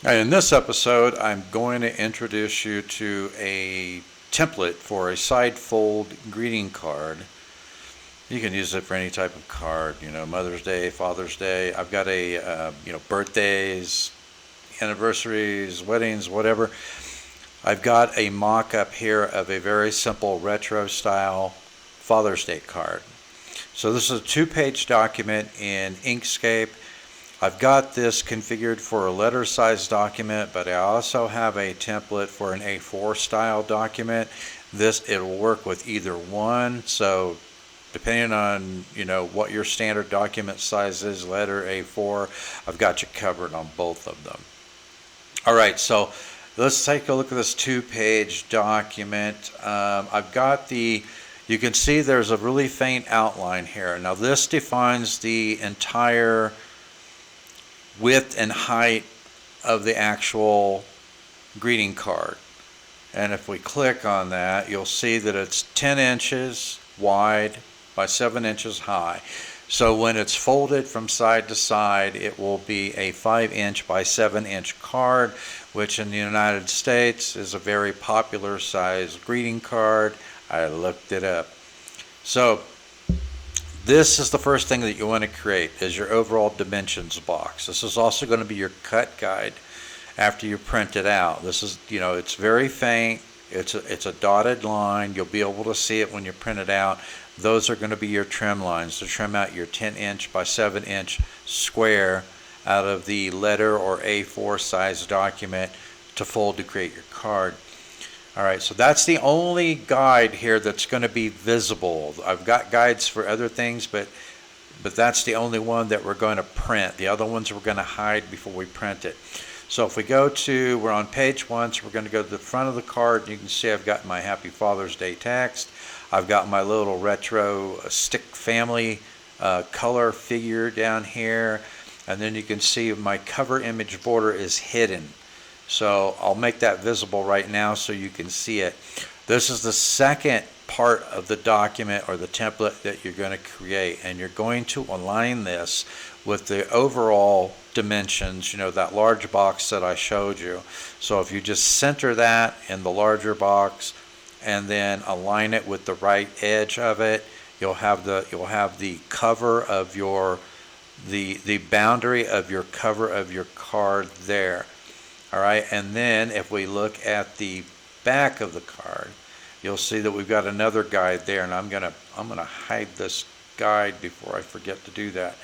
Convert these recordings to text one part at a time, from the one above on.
And in this episode, I'm going to introduce you to a template for a side fold greeting card. You can use it for any type of card, Mother's Day, Father's Day. I've got birthdays, anniversaries, weddings, whatever. I've got a mock-up here of a very simple retro style Father's Day card. So this is a 2-page document in Inkscape. I've got this configured for a letter size document, but I also have a template for an A4 style document. It'll work with either one. So depending on what your standard document size is, letter A4, I've got you covered on both of them. All right, so let's take a look at this 2-page document. I've got you can see there's a really faint outline here. Now this defines the entire width and height of the actual greeting card. And if we click on that, you'll see that it's 10 inches wide by 7 inches high. So when it's folded from side to side, it will be a 5-inch by 7-inch card, which in the United States is a very popular size greeting card. I looked it up. So this is the first thing that you want to create, is your overall dimensions box. This is also going to be your cut guide after you print it out. This is, it's very faint. It's a dotted line. You'll be able to see it when you print it out. Those are going to be your trim lines to trim out your 10-inch by 7-inch square out of the letter or A4 size document to fold to create your card. All right, so that's the only guide here that's going to be visible. I've got guides for other things, but that's the only one that we're going to print. The other ones we're going to hide before we print it. So if we we're on page 1, so we're going to go to the front of the card, and you can see I've got my Happy Father's Day text. I've got my little retro stick family color figure down here, and then you can see my cover image border is hidden. So I'll make that visible right now so you can see it. This is the second part of the document or the template that you're going to create, and you're going to align this with the overall dimensions, that large box that I showed you. So if you just center that in the larger box and then align it with the right edge of it, you'll have the cover of the boundary of your cover of your card there. All right, and then if we look at the back of the card, you'll see that we've got another guide there, and I'm gonna hide this guide before I forget to do that.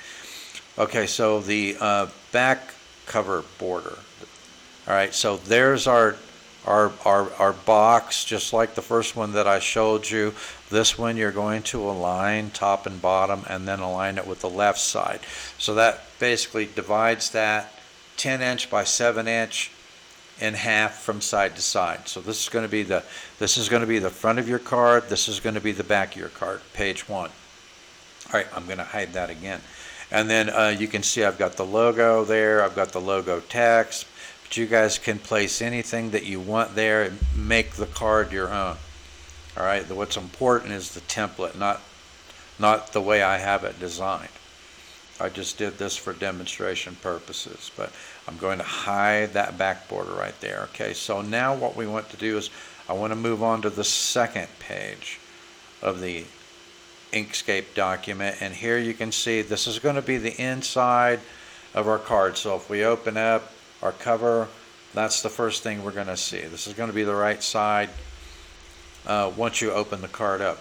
Okay, so the back cover border. All right, so there's our box, just like the first one that I showed you. This one you're going to align top and bottom, and then align it with the left side. So that basically divides that 10-inch by 7-inch in half from side to side. So this is going to be the front of your card. This is going to be the back of your card, page 1. All right, I'm going to hide that again. And then you can see I've got the logo there. I've got the logo text. But you guys can place anything that you want there and make the card your own. All right, what's important is the template, not the way I have it designed. I just did this for demonstration purposes, but I'm going to hide that back border right there. Okay, so now what we want to do is I want to move on to the second page of the Inkscape document, and here you can see this is going to be the inside of our card. So if we open up our cover, that's the first thing we're going to see. This is going to be the right side once you open the card up.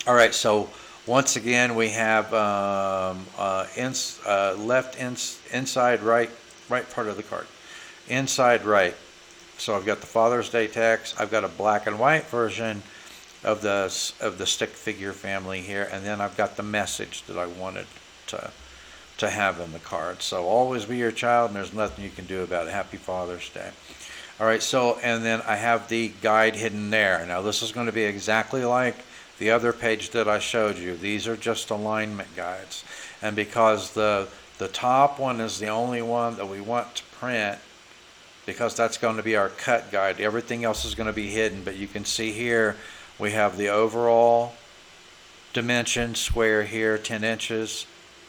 All right, so once again, we have left inside right part of the card, inside right. So I've got the Father's Day text. I've got a black and white version of the stick figure family here, and then I've got the message that I wanted to have in the card. So always be your child, and there's nothing you can do about it. Happy Father's Day. All right. So and then I have the guide hidden there. Now this is going to be exactly like the other page that I showed you. These are just alignment guides. And because the top one is the only one that we want to print, because that's going to be our cut guide, everything else is going to be hidden. But you can see here we have the overall dimension square here, 10 inches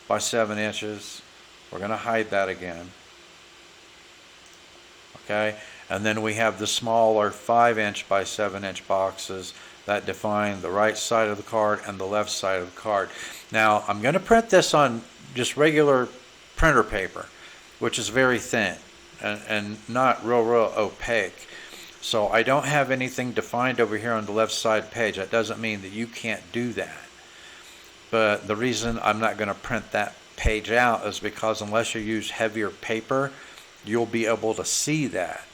by 7 inches. We're going to hide that again. Okay, and then we have the smaller 5" by 7" boxes that define the right side of the card and the left side of the card. Now I'm going to print this on just regular printer paper, which is very thin and not real opaque. So I don't have anything defined over here on the left side page. That doesn't mean that you can't do that. But the reason I'm not going to print that page out is because unless you use heavier paper, you'll be able to see that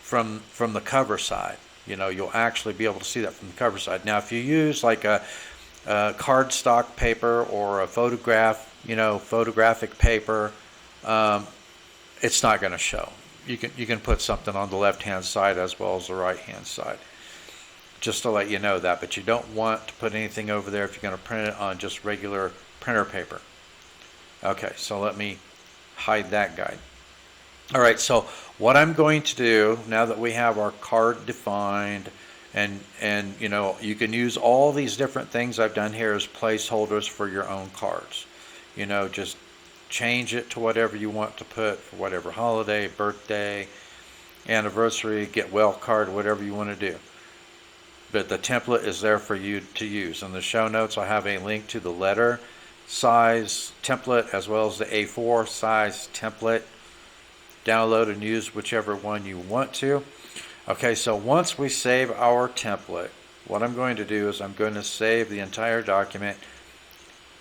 from the cover side. You know, you'll actually be able to see that from the cover side. Now, if you use like a cardstock paper or a photographic paper, it's not going to show. You can put something on the left-hand side as well as the right-hand side, just to let you know that. But you don't want to put anything over there if you're going to print it on just regular printer paper. Okay, so let me hide that guide. All right, so what I'm going to do now that we have our card defined, and you know, you can use all these different things I've done here as placeholders for your own cards. You know, just change it to whatever you want to put for whatever holiday, birthday, anniversary, get well card, whatever you want to do. But the template is there for you to use. In the show notes, I have a link to the letter size template as well as the A4 size template. Download and use whichever one you want to. Okay, so once we save our template, what I'm going to do is I'm going to save the entire document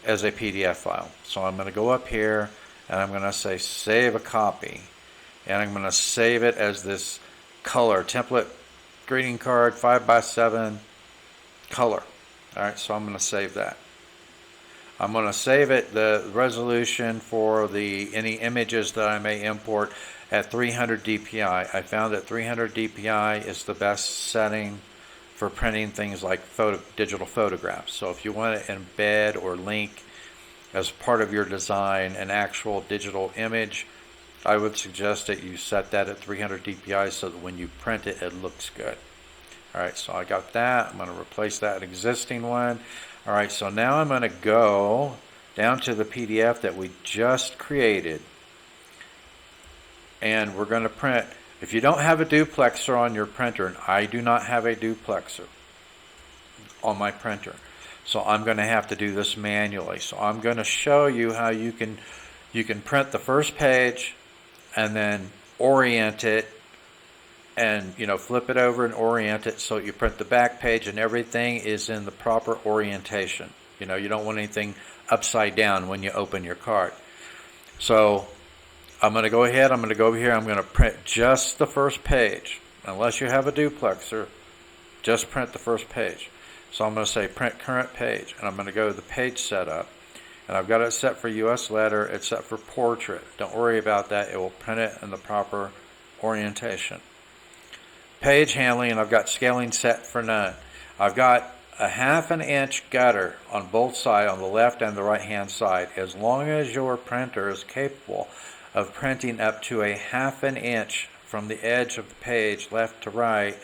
as a PDF file. So I'm going to go up here and I'm going to say save a copy, and I'm going to save it as this color template greeting card 5x7 color. All right, so I'm going to save that. I'm going to save it, the resolution for any images that I may import, at 300 dpi. I found that 300 dpi is the best setting for printing things like digital photographs. So if you want to embed or link as part of your design an actual digital image, I would suggest that you set that at 300 dpi so that when you print it, it looks good. All right, so I got that. I'm going to replace that existing one. All right, so now I'm going to go down to the PDF that we just created, and we're going to print. If you don't have a duplexer on your printer, and I do not have a duplexer on my printer, so I'm going to have to do this manually. So I'm going to show you how you can print the first page and then orient it, and flip it over and orient it so you print the back page and everything is in the proper orientation. You don't want anything upside down when you open your card. So I'm going to go ahead, I'm going to go over here, I'm going to print just the first page. Unless you have a duplexer, just print the first page. So I'm going to say print current page, and I'm going to go to the page setup, and I've got it set for US letter, it's set for portrait. Don't worry about that, it will print it in the proper orientation. Page handling, and I've got scaling set for none. I've got a 1/2 inch gutter on both sides, on the left and the right hand side. As long as your printer is capable of printing up to a 1/2 inch from the edge of the page left to right,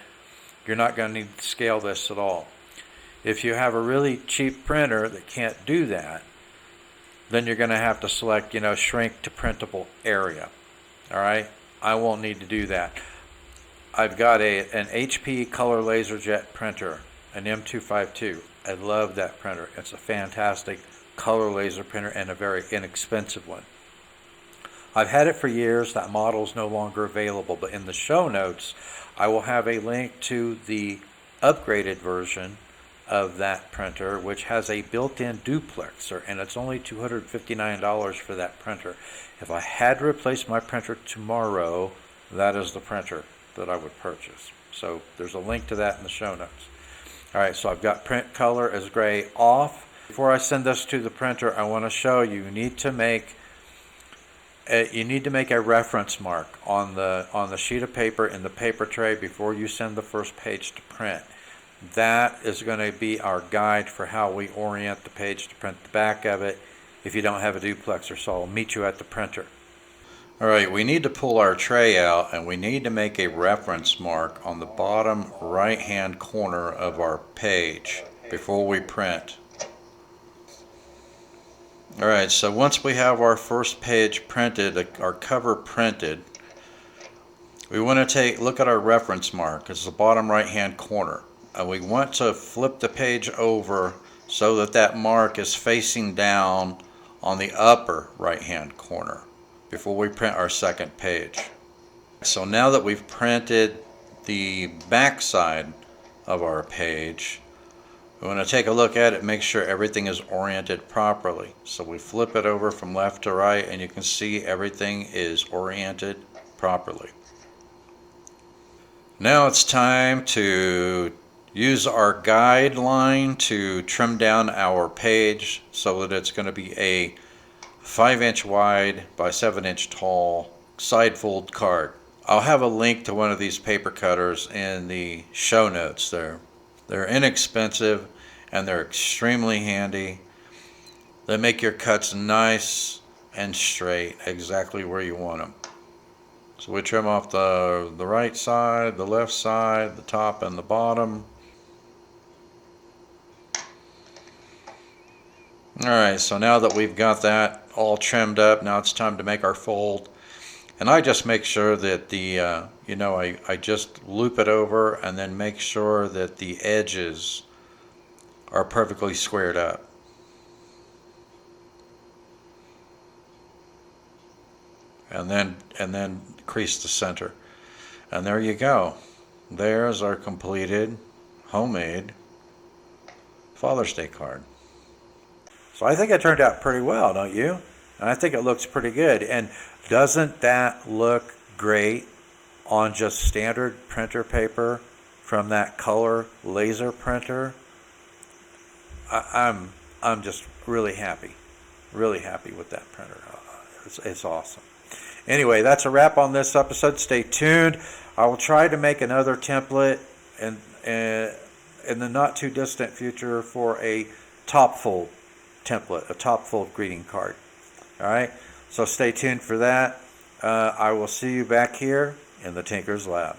you're not going to need to scale this at all. If you have a really cheap printer that can't do that, then you're going to have to select, shrink to printable area. All right, I won't need to do that. I've got an HP color laserjet printer, an M252. I love that printer. It's a fantastic color laser printer and a very inexpensive one. I've had it for years. That model is no longer available, but in the show notes I will have a link to the upgraded version of that printer, which has a built-in duplexer, and it's only $259 for that printer. If I had to replace my printer tomorrow, that is the printer that I would purchase. So there's a link to that in the show notes. All right, so I've got print color as gray off. Before I send this to the printer, I want to show you, you need to make a reference mark on the sheet of paper in the paper tray before you send the first page to print. That is going to be our guide for how we orient the page to print the back of it if you don't have a duplexer. So I'll meet you at the printer. All right, we need to pull our tray out, and we need to make a reference mark on the bottom right hand corner of our page before we print. All right, so once we have our first page printed, our cover printed, We want to look at our reference mark. It's the bottom right hand corner. And we want to flip the page over so that that mark is facing down on the upper right hand corner before we print our second page. So now that we've printed the back side of our page, we want to take a look at it, make sure everything is oriented properly. So we flip it over from left to right and you can see everything is oriented properly. Now it's time to use our guideline to trim down our page so that it's going to be a 5-inch wide by 7-inch tall side fold card. I'll have a link to one of these paper cutters in the show notes there. They're inexpensive and they're extremely handy. They make your cuts nice and straight, exactly where you want them. So we trim off the right side, the left side, the top and the bottom. Alright, so now that we've got that all trimmed up, now it's time to make our fold. And I just make sure that the, I just loop it over and then make sure that the edges are perfectly squared up. And then crease the center. And there you go. There's our completed, homemade Father's Day card. So I think it turned out pretty well, don't you? And I think it looks pretty good. And doesn't that look great on just standard printer paper from that color laser printer? I'm just really happy with that printer. It's awesome. Anyway, that's a wrap on this episode. Stay tuned. I will try to make another template in the not too distant future for a top fold template, a top fold greeting card. All right, so stay tuned for that. I will see you back here in the Tinkerz Lab.